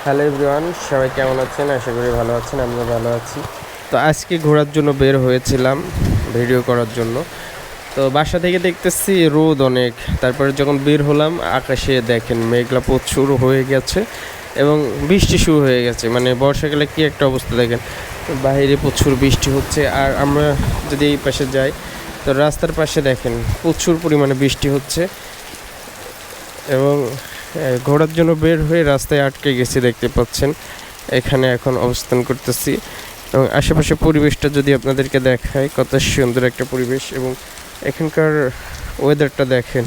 Hello everyone, সবাই কেমন আছেন? আশা করি ভালো আছেন। আমরা ভালো আছি। তো আজকে ঘোরার জন্য বের হয়েছিলাম ভিডিও করার জন্য। তো বাসা থেকে দেখতেছি রোদ অনেক, তারপরে যখন বের হলাম আকাশে দেখেন মেঘলা প্রচুর হয়ে গেছে এবং বৃষ্টি শুরু হয়ে গেছে। মানে বর্ষাকালে কী একটা অবস্থা দেখেন, বাইরে প্রচুর বৃষ্টি হচ্ছে। আর আমরা যদি এই পাশে যাই তো রাস্তার পাশে দেখেন প্রচুর পরিমাণে বৃষ্টি হচ্ছে এবং ঘোরার জন্য বের হয়ে রাস্তায় আটকে গেছি, দেখতে পাচ্ছেন। এখানে এখন অবস্থান করতেছি এবং আশেপাশে পরিবেশটা যদি আপনাদেরকে দেখায়, কত সুন্দর একটা পরিবেশ। এবং এখানকার ওয়েদারটা দেখেন,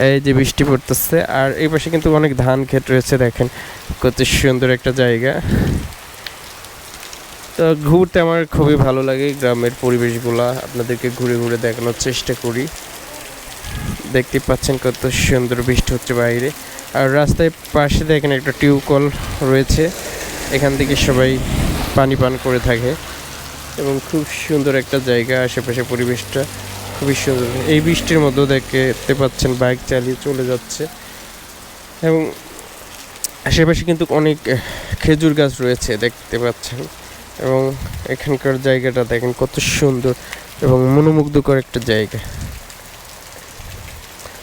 এই যে বৃষ্টি পড়তেছে আর এই পাশে কিন্তু অনেক ধান ক্ষেত রয়েছে, দেখেন কত সুন্দর একটা জায়গা। তো ঘুরতে আমার খুবই ভালো লাগে, গ্রামের পরিবেশগুলা আপনাদেরকে ঘুরে ঘুরে দেখানোর চেষ্টা করি। দেখতে পাচ্ছেন কত সুন্দর বৃষ্টি হচ্ছে বাইরে। আর রাস্তায় পাশে দেখেন একটা টিউবকল রয়েছে, এখান থেকে সবাই পানি পান করে থাকে এবং খুব সুন্দর একটা জায়গা। আশেপাশে পরিবেশটা খুবই সুন্দর। এই বৃষ্টির মধ্যেও দেখতে পাচ্ছেন বাইক চালিয়ে চলে যাচ্ছে এবং আশেপাশে কিন্তু অনেক খেজুর গাছ রয়েছে, দেখতে পাচ্ছেন। এবং এখানকার জায়গাটা দেখেন কত সুন্দর এবং মনোমুগ্ধকর একটা জায়গা।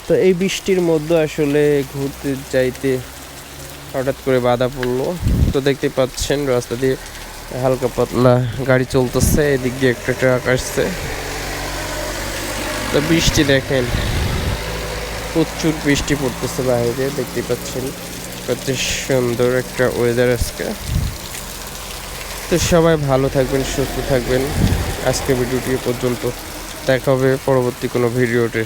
তো এই বৃষ্টির মধ্যে আসলে ঘুরতে যাইতে হঠাৎ করে বাধা পড়লো। তো দেখতে পাচ্ছেন রাস্তা দিয়ে হালকা পাতলা গাড়ি চলতেছে, এদিক দিয়ে একটা ট্রাক আসছে। তো বৃষ্টি দেখেন, প্রচুর বৃষ্টি পড়তেছে বাইরে, দেখতে পাচ্ছেন কত সুন্দর একটা ওয়েদার আজকে। তো সবাই ভালো থাকবেন, সুস্থ থাকবেন। আজকে ভিডিওটি পর্যন্ত, দেখা হবে পরবর্তী কোনো ভিডিওতে।